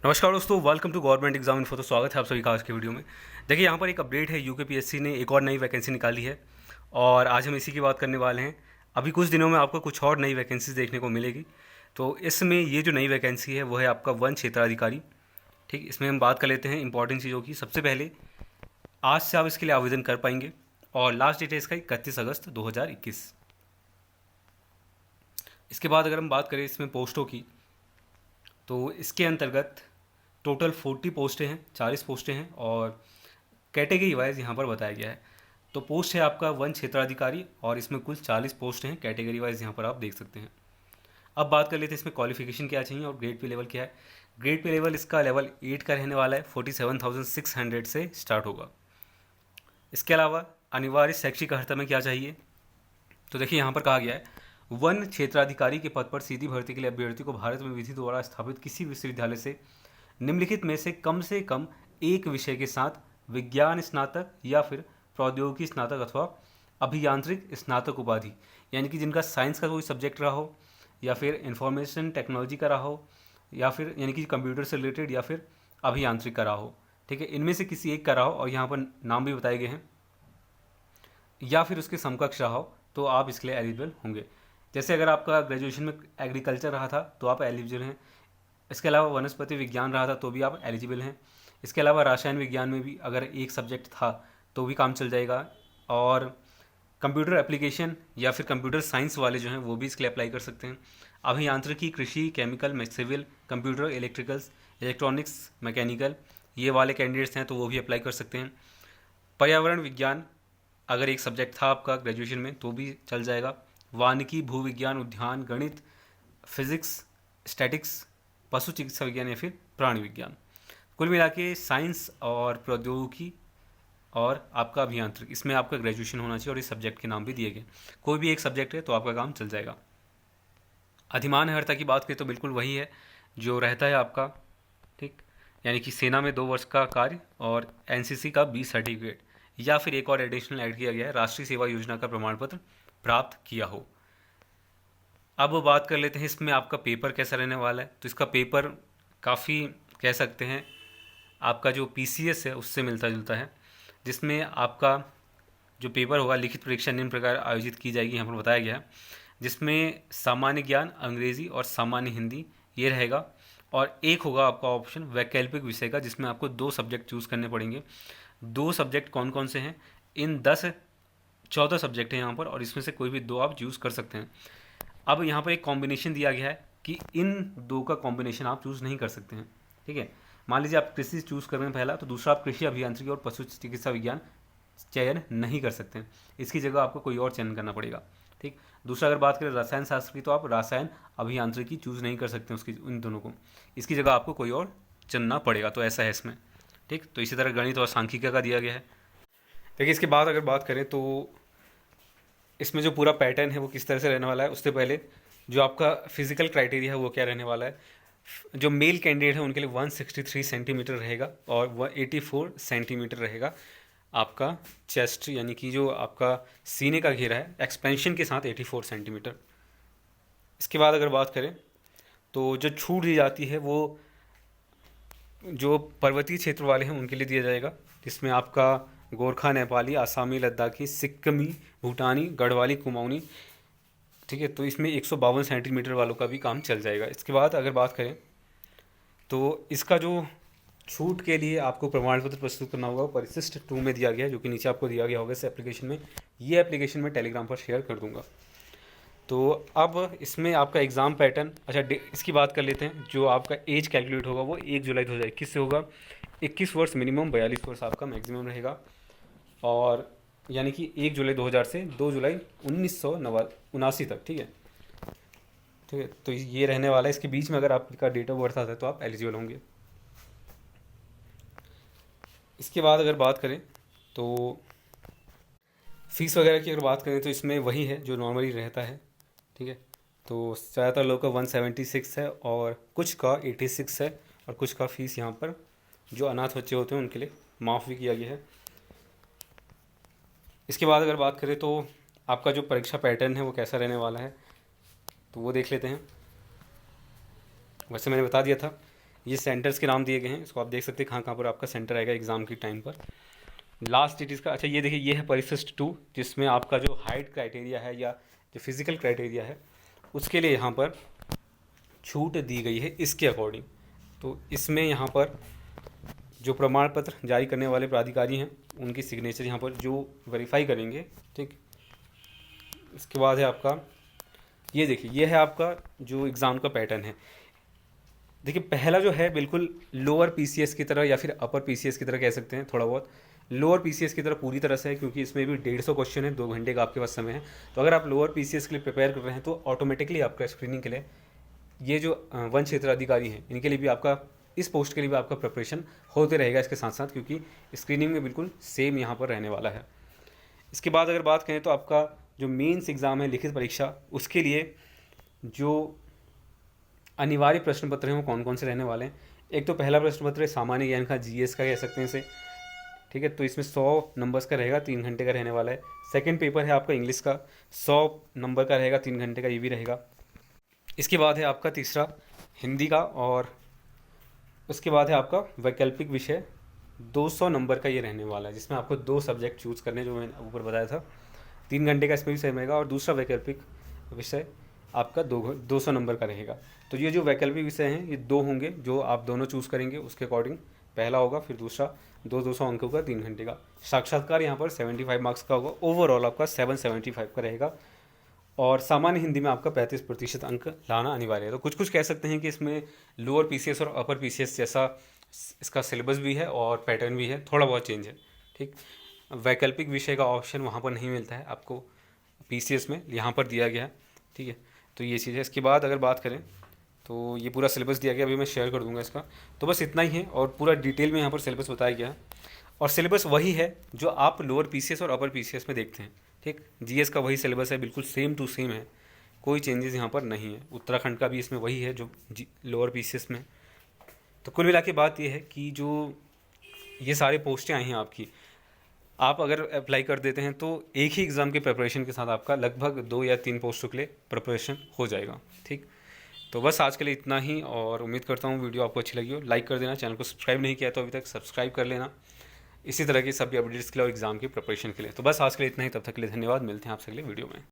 नमस्कार दोस्तों, welcome to government exam info. तो स्वागत है आप सभी का आज के वीडियो में। देखिए यहाँ पर एक अपडेट है, यूकेपीएससी ने एक और नई वैकेंसी निकाली है और आज हम इसी की बात करने वाले हैं। अभी कुछ दिनों में आपको कुछ और नई वैकेंसीज देखने को मिलेगी। तो इसमें ये जो नई वैकेंसी है वो है आपका वन क्षेत्राधिकारी। ठीक, इसमें हम बात कर लेते हैं इंपॉर्टेंट चीज़ों की। सबसे पहले आज से आप इसके लिए आवेदन कर पाएंगे और लास्ट डेट है इसका 31 अगस्त 2021। इसके बाद अगर हम बात करें इसमें पोस्टों की, तो इसके अंतर्गत टोटल 40 पोस्टें हैं, 40 पोस्टें हैं और कैटेगरी वाइज यहाँ पर बताया गया है। तो पोस्ट है आपका वन क्षेत्राधिकारी और इसमें कुल 40 पोस्ट हैं कैटेगरी वाइज, यहाँ पर आप देख सकते हैं। अब बात कर लेते हैं इसमें क्वालिफिकेशन क्या चाहिए और ग्रेड पे लेवल क्या है। ग्रेड पे लेवल इसका लेवल 8 का रहने वाला है, 47,600 से स्टार्ट होगा। इसके अलावा अनिवार्य शैक्षिक अर्हता में क्या चाहिए, तो देखिए यहाँ पर कहा गया है वन क्षेत्राधिकारी के पद पर सीधी भर्ती के लिए अभ्यर्थी को भारत में विधि द्वारा स्थापित किसी विश्वविद्यालय से निम्नलिखित में से कम एक विषय के साथ विज्ञान स्नातक या फिर प्रौद्योगिकी स्नातक अथवा अभियांत्रिक स्नातक उपाधि, यानी कि जिनका साइंस का कोई सब्जेक्ट रहा हो या फिर इंफॉर्मेशन टेक्नोलॉजी का रहा हो या फिर यानी कि कंप्यूटर से रिलेटेड या फिर अभियांत्रिक का रहा हो। ठीक है, इनमें से किसी एक का रहा हो और यहाँ पर नाम भी बताए गए हैं, या फिर उसके समकक्ष रहा हो तो आप इसके लिए एलिजिबल होंगे। जैसे अगर आपका ग्रेजुएशन में एग्रीकल्चर रहा था तो आप एलिजिबल हैं। इसके अलावा वनस्पति विज्ञान रहा था तो भी आप एलिजिबल हैं। इसके अलावा रसायन विज्ञान में भी अगर एक सब्जेक्ट था तो भी काम चल जाएगा। और कंप्यूटर एप्लीकेशन या फिर कंप्यूटर साइंस वाले जो हैं वो भी इसके लिए अप्लाई कर सकते हैं। अभियांत्रिकी, कृषि, chemical, civil, computer, electricals, electronics, mechanical, ये वाले कैंडिडेट्स हैं तो वो भी अप्लाई कर सकते हैं। पर्यावरण विज्ञान अगर एक सब्जेक्ट था आपका ग्रेजुएशन में तो भी चल जाएगा। वानिकी, भूविज्ञान, उद्यान, गणित, फिजिक्स, स्टैटिक्स, पशु चिकित्सा विज्ञान या फिर प्राणी विज्ञान, कुल मिला के साइंस और प्रौद्योगिकी और आपका अभियांत्रिक, इसमें आपका ग्रेजुएशन होना चाहिए और इस सब्जेक्ट के नाम भी दिए गए। कोई भी एक सब्जेक्ट है तो आपका काम चल जाएगा। अधिमान अर्हता की बात करें तो बिल्कुल वही है जो रहता है आपका। ठीक, यानी कि सेना में 2 वर्ष का कार्य और एनसीसी का 20 सर्टिफिकेट या फिर एक और एडिशनल ऐड किया गया है, राष्ट्रीय सेवा योजना का प्रमाण पत्र प्राप्त किया हो। अब वो बात कर लेते हैं इसमें आपका पेपर कैसा रहने वाला है। तो इसका पेपर काफ़ी कह सकते हैं आपका जो पीसीएस है उससे मिलता जुलता है, जिसमें आपका जो पेपर होगा लिखित परीक्षा निम्न प्रकार आयोजित की जाएगी, यहाँ पर बताया गया है, जिसमें सामान्य ज्ञान, अंग्रेजी और सामान्य हिंदी ये रहेगा। और एक होगा आपका ऑप्शन वैकल्पिक विषय का, जिसमें आपको 2 सब्जेक्ट चूज़ करने पड़ेंगे। 2 सब्जेक्ट कौन कौन से हैं, इन 14 सब्जेक्ट हैं यहाँ पर और इसमें से कोई भी 2 आप चूज़ कर सकते हैं। अब यहाँ पर एक कॉम्बिनेशन दिया गया है कि इन 2 का कॉम्बिनेशन आप चूज़ नहीं कर सकते हैं। ठीक है, मान लीजिए आप कृषि चूज़ कर रहे हैं पहला, तो दूसरा आप कृषि अभियांत्रिकी और पशु चिकित्सा विज्ञान चयन नहीं कर सकते हैं, इसकी जगह आपको कोई और चयन करना पड़ेगा। ठीक, दूसरा अगर बात करें रसायन शास्त्र की, तो आप रसायन अभियांत्रिकी चूज़ नहीं कर सकते उसकी, उन दोनों को, इसकी जगह आपको कोई और चुनना पड़ेगा। तो ऐसा है इसमें। ठीक, तो इसी तरह गणित और सांख्यिकी का दिया गया है। देखिए इसके बाद अगर बात करें तो इसमें जो पूरा पैटर्न है वो किस तरह से रहने वाला है, उससे पहले जो आपका फिजिकल क्राइटेरिया है वो क्या रहने वाला है। जो मेल कैंडिडेट है उनके लिए 163 सेंटीमीटर रहेगा और 184 सेंटीमीटर रहेगा आपका चेस्ट, यानी कि जो आपका सीने का घेरा है एक्सपेंशन के साथ 84 सेंटीमीटर। इसके बाद अगर बात करें तो जो छूट दी जाती है वो जो पर्वतीय क्षेत्र वाले हैं उनके लिए दिया जाएगा, जिसमें आपका गोरखा, नेपाली, आसामी, लद्दाखी, सिक्किमी, भूटानी, गढ़वाली, कुमाऊनी। ठीक है, तो इसमें 152 सेंटीमीटर वालों का भी काम चल जाएगा। इसके बाद अगर बात करें तो इसका जो छूट के लिए आपको प्रमाण पत्र प्रस्तुत करना होगा, परिशिष्ट 2 में दिया गया है, जो कि नीचे आपको दिया गया होगा इस एप्लीकेशन में। ये एप्लीकेशन में टेलीग्राम पर शेयर कर दूंगा। तो अब इसमें आपका एग्ज़ाम पैटर्न, अच्छा इसकी बात कर लेते हैं। जो आपका एज कैलकुलेट होगा वो 1 जुलाई 2021 से होगा। 21 वर्ष मिनिमम, 42 वर्ष आपका मैक्सिमम रहेगा। और यानी कि 1 जुलाई 2000 से 2 जुलाई 1979 तक। ठीक है, ठीक है, तो ये रहने वाला है। इसके बीच में अगर आपका डेट ऑफ बर्थ आता है तो आप एलिजिबल होंगे। इसके बाद अगर बात करें तो फीस वगैरह की अगर बात करें तो इसमें वही है जो नॉर्मली रहता है। ठीक है, तो ज़्यादातर लोग का 176 है और कुछ का 86 है और कुछ का फीस यहाँ पर जो अनाथ बच्चे होते हैं उनके लिए माफ़ भी किया गया है। इसके बाद अगर बात करें तो आपका जो परीक्षा पैटर्न है वो कैसा रहने वाला है तो वो देख लेते हैं। वैसे मैंने बता दिया था ये सेंटर्स के नाम दिए गए हैं, इसको आप देख सकते हैं कहाँ कहाँ पर आपका सेंटर आएगा एग्ज़ाम के टाइम पर। लास्ट डेट इसका, अच्छा ये देखिए, ये है परिशिष्ट 2, जिसमें आपका जो हाइट क्राइटेरिया है या जो फिज़िकल क्राइटेरिया है उसके लिए यहाँ पर छूट दी गई है इसके अकॉर्डिंग। तो इसमें यहाँ पर जो प्रमाण पत्र जारी करने वाले प्राधिकारी हैं उनकी सिग्नेचर यहाँ पर जो वेरीफाई करेंगे, ठीक। इसके बाद है आपका, ये देखिए, ये है आपका जो एग्ज़ाम का पैटर्न है। देखिए पहला जो है बिल्कुल लोअर पीसीएस की तरह या फिर अपर पीसीएस की तरह कह सकते हैं, थोड़ा बहुत लोअर पीसीएस की तरह पूरी तरह से है, क्योंकि इसमें भी 150 क्वेश्चन है, 2 घंटे का आपके पास समय है। तो अगर आप लोअर पीसीएस के लिए प्रिपेयर कर रहे हैं तो ऑटोमेटिकली आपका स्क्रीनिंग के लिए ये जो वन क्षेत्र अधिकारी हैं इनके लिए भी आपका, इस पोस्ट के लिए भी आपका प्रिपरेशन होते रहेगा इसके साथ साथ, क्योंकि स्क्रीनिंग में बिल्कुल सेम यहाँ पर रहने वाला है। इसके बाद अगर बात करें तो आपका जो मेंस एग्ज़ाम है, लिखित परीक्षा, उसके लिए जो अनिवार्य प्रश्न पत्र हैं वो कौन कौन से रहने वाले हैं। एक तो पहला प्रश्न पत्र है सामान्य ज्ञान का, जीएस का कह सकते हैं इसे, ठीक है। तो इसमें 100 नंबर्स का रहेगा, 3 घंटे का रहने वाला है। सेकंड पेपर है आपका इंग्लिश का, 100 नंबर का रहेगा, 3 घंटे का, ये भी रहेगा। इसके बाद है आपका तीसरा हिंदी का, और उसके बाद है आपका वैकल्पिक विषय, 200 नंबर का ये रहने वाला है, जिसमें आपको 2 सब्जेक्ट चूज़ करने, जो मैंने ऊपर बताया था। 3 घंटे का इसमें भी सेम रहेगा, और दूसरा वैकल्पिक विषय आपका 200 नंबर का रहेगा। तो ये जो वैकल्पिक विषय हैं ये 2 होंगे जो आप दोनों चूज़ करेंगे, उसके अकॉर्डिंग पहला होगा, फिर दूसरा 200 अंकों का 3 घंटे का। साक्षात्कार यहाँ पर 75 मार्क्स का होगा, ओवरऑल आपका 775 का रहेगा, और सामान्य हिंदी में आपका 35% अंक लाना अनिवार्य है। तो कुछ कुछ कह सकते हैं कि इसमें लोअर पीसीएस और अपर पीसीएस जैसा इसका सिलेबस भी है और पैटर्न भी है, थोड़ा बहुत चेंज है, ठीक। वैकल्पिक विषय का ऑप्शन वहाँ पर नहीं मिलता है आपको पीसीएस में, यहाँ पर दिया गया है, ठीक है। तो ये चीज़ है। इसके बाद अगर बात करें तो ये पूरा सिलेबस दिया गया, अभी मैं शेयर कर दूंगा इसका। तो बस इतना ही है, और पूरा डिटेल में यहाँ पर सिलेबस बताया गया है, और सिलेबस वही है जो आप लोअर पीसीएस और अपर पीसीएस में देखते हैं, ठीक। जीएस का वही सिलेबस है, बिल्कुल सेम टू सेम है, कोई चेंजेस यहाँ पर नहीं है। उत्तराखंड का भी इसमें वही है जो लोअर पीसीएस में। तो कुल मिला के बात ये है कि जो ये सारे पोस्टें आई हैं आपकी, आप अगर अप्लाई कर देते हैं तो एक ही एग्ज़ाम के प्रिपरेशन के साथ आपका लगभग 2 या 3 पोस्टों के लिए प्रिपरेशन हो जाएगा, ठीक। तो बस आज के लिए इतना ही, और उम्मीद करता हूँ वीडियो आपको अच्छी लगी हो। लाइक कर देना, चैनल को सब्सक्राइब नहीं किया तो अभी तक सब्सक्राइब कर लेना, इसी तरह की सभी अपडेट्स के लिए और एग्ज़ाम की प्रिपरेशन के लिए। तो बस आज के लिए इतना ही, तब तक के लिए धन्यवाद, मिलते हैं आपसे अगले वीडियो में।